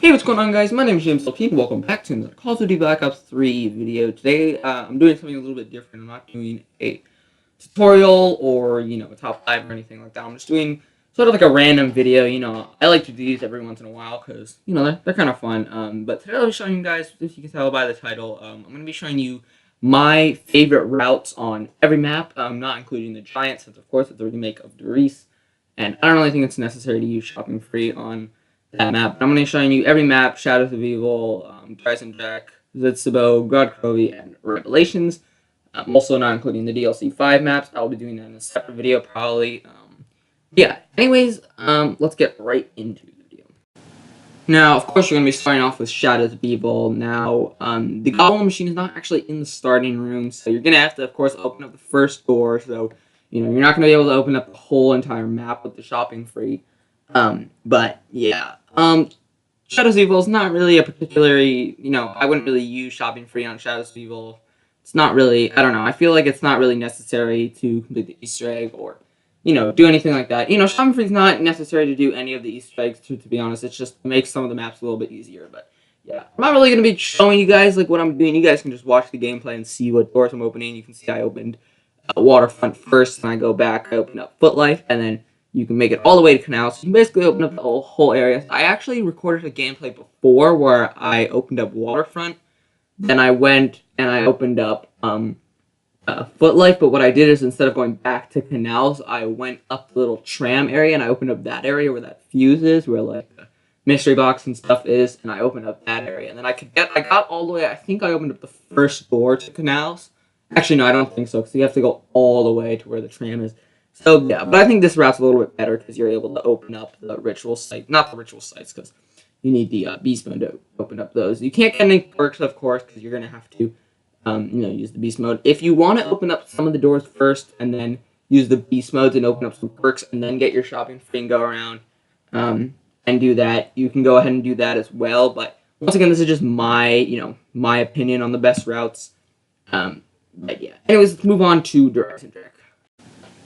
Hey, what's going on, guys? My name is James LP. Welcome back to another Call of Duty Black Ops 3 video. Today, I'm doing something a little bit different. I'm not doing a tutorial or, a top 5 or anything like that. I'm just doing sort of like a random video. I like to do these every once in a while because, they're kind of fun. But today I'll be showing you guys, if you can tell by the title, I'm going to be showing you my favorite routes on every map, not including the Giant, since, of course, it's a remake of Doris. And I don't really think it's necessary to use shopping free on that map. But I'm going to be showing you every map: Shadows of Evil, Tyson Jack, Zitsabo, God Krovi, and Revelations. Also not including the DLC 5 maps. I'll be doing that in a separate video probably. Anyways, let's get right into the video. Now, of course, you're going to be starting off with Shadows of Evil. Now, the Goblin Machine is not actually in the starting room, so you're going to have to, of course, open up the first door. So, you're not going to be able to open up the whole entire map with the shopping free. Shadows of Evil is not really a particularly, I wouldn't really use shopping free on Shadows of Evil. It's not really, I don't know, I feel like it's not really necessary to complete the Easter egg or, do anything like that. Shopping free is not necessary to do any of the Easter eggs, to be honest. It's just to make some of the maps a little bit easier, but yeah. I'm not really going to be showing you guys, what I'm doing. You guys can just watch the gameplay and see what doors I'm opening. You can see I opened Waterfront first, and I go back, I open up Footlife, and then you can make it all the way to Canal, so you can basically open up the whole area. I actually recorded a gameplay before where I opened up Waterfront, then I went and I opened up Footlife, but what I did is instead of going back to Canals, I went up the little tram area and I opened up that area where that fuse is, where the mystery box and stuff is, and I opened up that area. And then I got all the way, I think I opened up the first door to Canals. Actually, no, I don't think so, because you have to go all the way to where the tram is. So, yeah, but I think this route's a little bit better because you're able to open up the ritual site. Not the ritual sites, because you need the beast mode to open up those. You can't get any perks, of course, because you're going to have to, use the beast mode. If you want to open up some of the doors first and then use the beast modes and open up some perks and then get your shopping free and go around and do that, you can go ahead and do that as well. But once again, this is just my, my opinion on the best routes. But yeah. Anyways, let's move on to Doris Drac.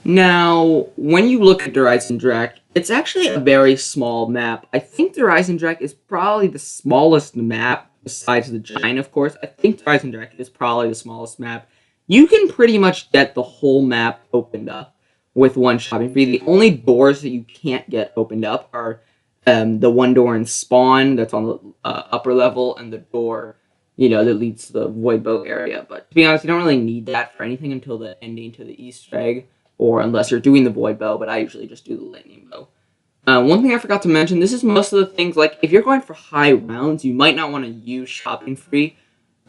Now, when you look at Doris Drac, it's actually a very small map. I think Doris Drac is probably the smallest map, besides the Giant, of course. I think Doris Drac is probably the smallest map. You can pretty much get the whole map opened up with one shopping free. The only doors that you can't get opened up are the one door in Spawn that's on the upper level, and the door that leads to the Void Bow area. But to be honest, you don't really need that for anything until the ending to the Easter egg, or unless you're doing the Void Bow, but I usually just do the Lightning Bow. One thing I forgot to mention, this is most of the things, if you're going for high rounds, you might not want to use shopping free.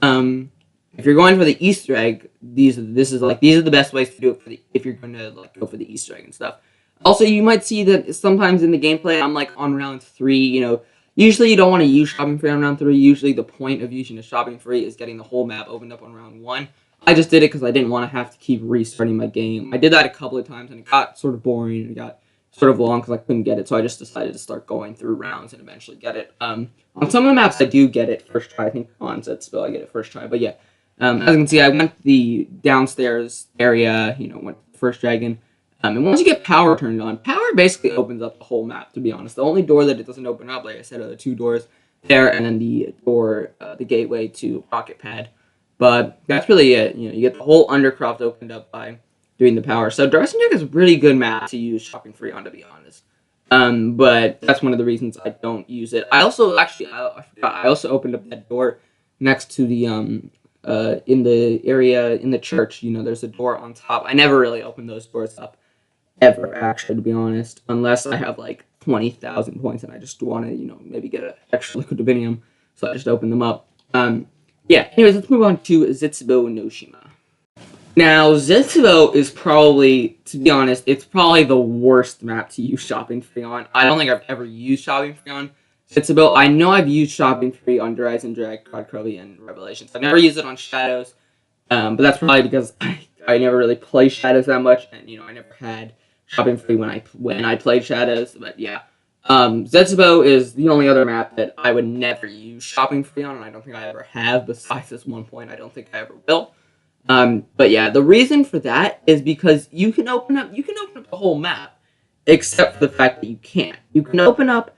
If you're going for the Easter egg, these are the best ways to do it if you're going to go for the Easter egg and stuff. Also, you might see that sometimes in the gameplay, I'm on round 3, usually you don't want to use shopping free on round 3. Usually the point of using a shopping free is getting the whole map opened up on round 1. I just did it because I didn't want to have to keep restarting my game. I did that a couple of times and it got sort of boring and it got sort of long because I couldn't get it. So I just decided to start going through rounds and eventually get it. On some of the maps I do get it first try. I think on Zetsville I get it first try. But yeah, as you can see, I went to the downstairs area, went to the first dragon. And once you get power turned on, power basically opens up the whole map, to be honest. The only door that it doesn't open up, like I said, are the 2 doors there, and then the door, the gateway to Rocket Pad. But that's really it. You get the whole Undercroft opened up by doing the power. So Doris Drac is a really good map to use shopping free on, to be honest. But that's one of the reasons I don't use it. I also, actually, I forgot, I also opened up that door next to the, in the area, in the church, there's a door on top. I never really opened those doors up. Ever, actually, to be honest, unless I have 20,000 points and I just want to, maybe get an extra liquid divinium, so I just open them up. Anyways, let's move on to Zitsabo no Shima. Now, Zitsabo is probably, to be honest, it's probably the worst map to use shopping free on. I don't think I've ever used shopping free on Zitsabo. I know I've used shopping free on Doris Drac, God Krovi, and Revelations. I've never used it on Shadows, but that's probably because I never really play Shadows that much, and I never had shopping free when I played Shadows. But yeah, Zetsabo is the only other map that I would never use shopping free on, and I don't think I ever have. Besides this one point, I don't think I ever will. But yeah, the reason for that is because you can open up the whole map, except for the fact that you can't. You can open up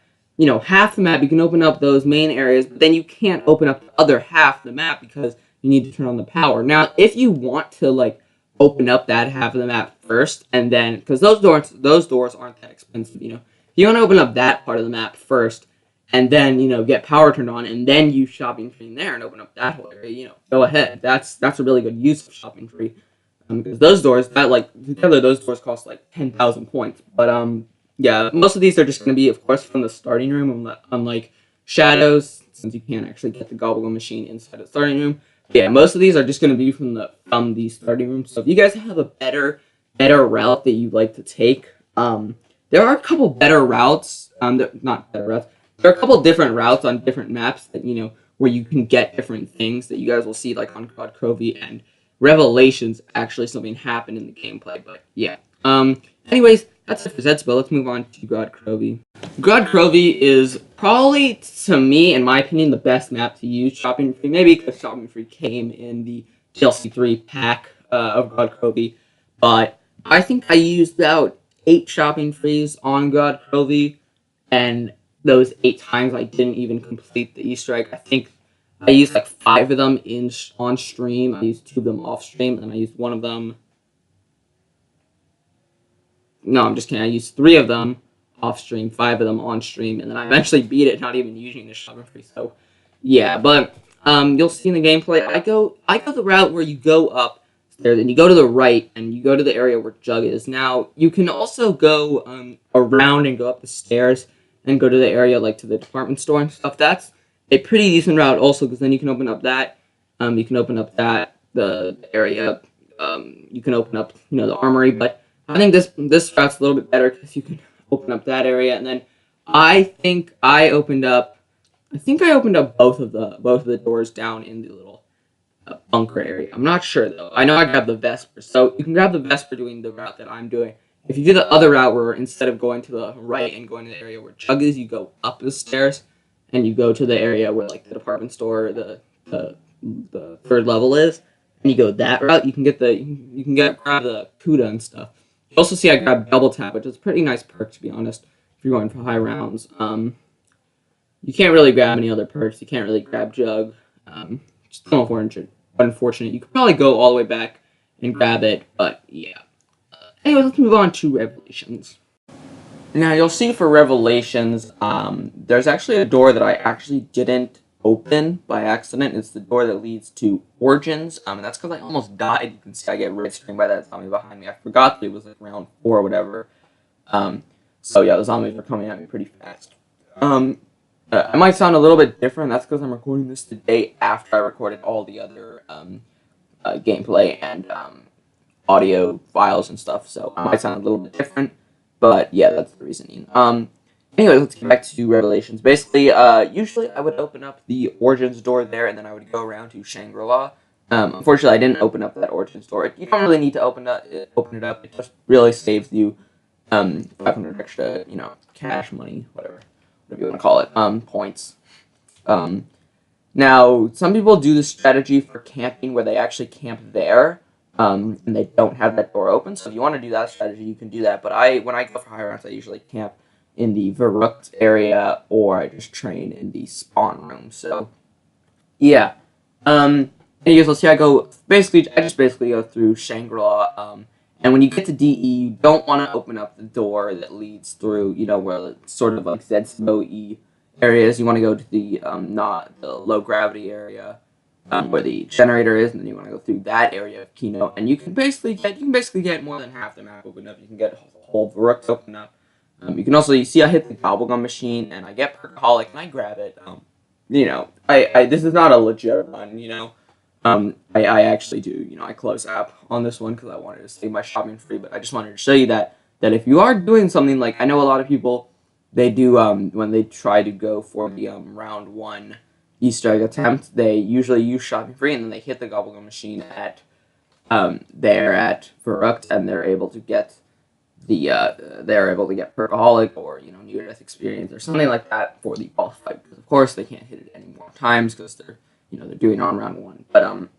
half the map. You can open up those main areas, but then you can't open up the other half of the map because you need to turn on the power. Now, if you want to like open up that half of the map first, and then because those doors aren't that expensive, if you want to open up that part of the map first, and then get power turned on, and then use shopping free in there and open up that whole area, go ahead. That's a really good use of shopping free. Because those doors, that like together, those doors cost like 10,000 points. But yeah, most of these are just going to be, of course, from the starting room, unlike Shadows, since you can't actually get the Gobblegum machine inside the starting room. But yeah, most of these are just going to be from the starting room. So if you guys have a better route that you'd like to take, there are a couple better routes. Not better routes. There are a couple different routes on different maps that where you can get different things that you guys will see like on God Crovey and Revelations. Actually, something happened in the gameplay, but yeah. Anyways, that's it for Zedspell. Let's move on to God Crovey. God Crovey is probably, to me, in my opinion, the best map to use shopping free. Maybe because shopping free came in the DLC 3 pack of God Crovey, but I think I used about 8 shopping frees on God Crovey, and those 8 times I didn't even complete the Easter egg. I think I used like 5 of them on stream. I used 2 of them off stream, and I used 1 of them. No, I'm just kidding. I used 3 of them off stream, 5 of them on stream, and then I eventually beat it, not even using the shopping free. So, yeah, but you'll see in the gameplay. I go the route where you go up there, then you go to the right, and you go to the area where Jug is. Now you can also go around and go up the stairs and go to the area like to the department store and stuff. That's a pretty decent route also, because then you can open up that. You can open up the area. You can open up the armory, but I think this route's a little bit better because you can open up that area, and then I think I opened up both of the doors down in the little bunker area. I'm not sure though. I know I grabbed the Vesper, so you can grab the Vesper doing the route that I'm doing. If you do the other route where instead of going to the right and going to the area where Chug is, you go up the stairs and you go to the area where like the department store, the 3rd level is, and you go that route, you can grab the Cuda and stuff. You also see I grabbed Double Tap, which is a pretty nice perk, to be honest, if you're going for high rounds. You can't really grab any other perks. You can't really grab Jug. Just unfortunate. You could probably go all the way back and grab it, but yeah. Anyway, let's move on to Revelations. Now, you'll see for Revelations, there's actually a door that I actually didn't open by accident. It's the door that leads to Origins, and that's because I almost died. You can see I get red screen by that zombie behind me. I forgot that it was like round 4 or whatever. So yeah, the zombies were coming at me pretty fast. I might sound a little bit different. That's because I'm recording this the day after I recorded all the other gameplay and audio files and stuff. So I might sound a little bit different, but yeah, that's the reasoning. Anyway, let's get back to Revelations. Basically, usually I would open up the Origins door there, and then I would go around to Shangri-La. Unfortunately, I didn't open up that Origins door. You don't really need to open it up. It just really saves you 500 extra, cash, money, whatever you want to call it, points. Now, some people do the strategy for camping where they actually camp there, and they don't have that door open. So if you want to do that strategy, you can do that. But when I go for high rounds, I usually camp in the Verrucht area, or I just train in the spawn room. So, yeah. Anyways, let's see. I just basically go through Shangri-La. And when you get to DE, you don't want to open up the door that leads through, where it's sort of like ZSMO-E areas. You want to go to the not the low gravity area where the generator is, and then you want to go through that area of Keynote. And you can basically get more than half the map opened up. You can get a whole Verrucht open up. You can also, you see I hit the Gobblegum machine, and I get Perkaholic, and I grab it. This is not a legit run, I actually do, I close app on this one because I wanted to save my shopping free, but I just wanted to show you that if you are doing something like, I know a lot of people, they do, when they try to go for the round 1 Easter egg attempt, they usually use shopping free, and then they hit the Gobblegum machine at Verrucht, and they're able to get Perkaholic or near death experience or something like that for the boss fight, because of course they can't hit it any more times because they're doing it on round 1. But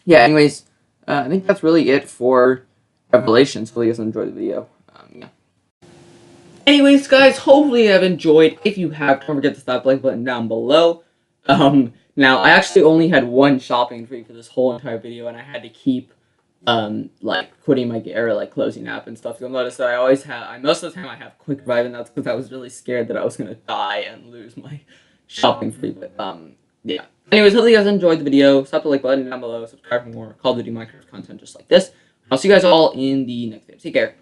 yeah, anyways, I think that's really it for Revelations. Hopefully you guys enjoyed the video. Yeah. Anyways, guys, hopefully you have enjoyed. If you have, don't forget to slap the like button down below. Now I actually only had one shopping free for this whole entire video, and I had to keep like quitting my or like closing app and stuff. You'll notice that I most of the time I have quick revive, and that's because I was really scared that I was gonna die and lose my shopping free. But yeah. Anyways, hopefully you guys enjoyed the video. Slap the like button down below. Subscribe for more Call of Duty Minecraft content just like this. I'll see you guys all in the next video. Take care.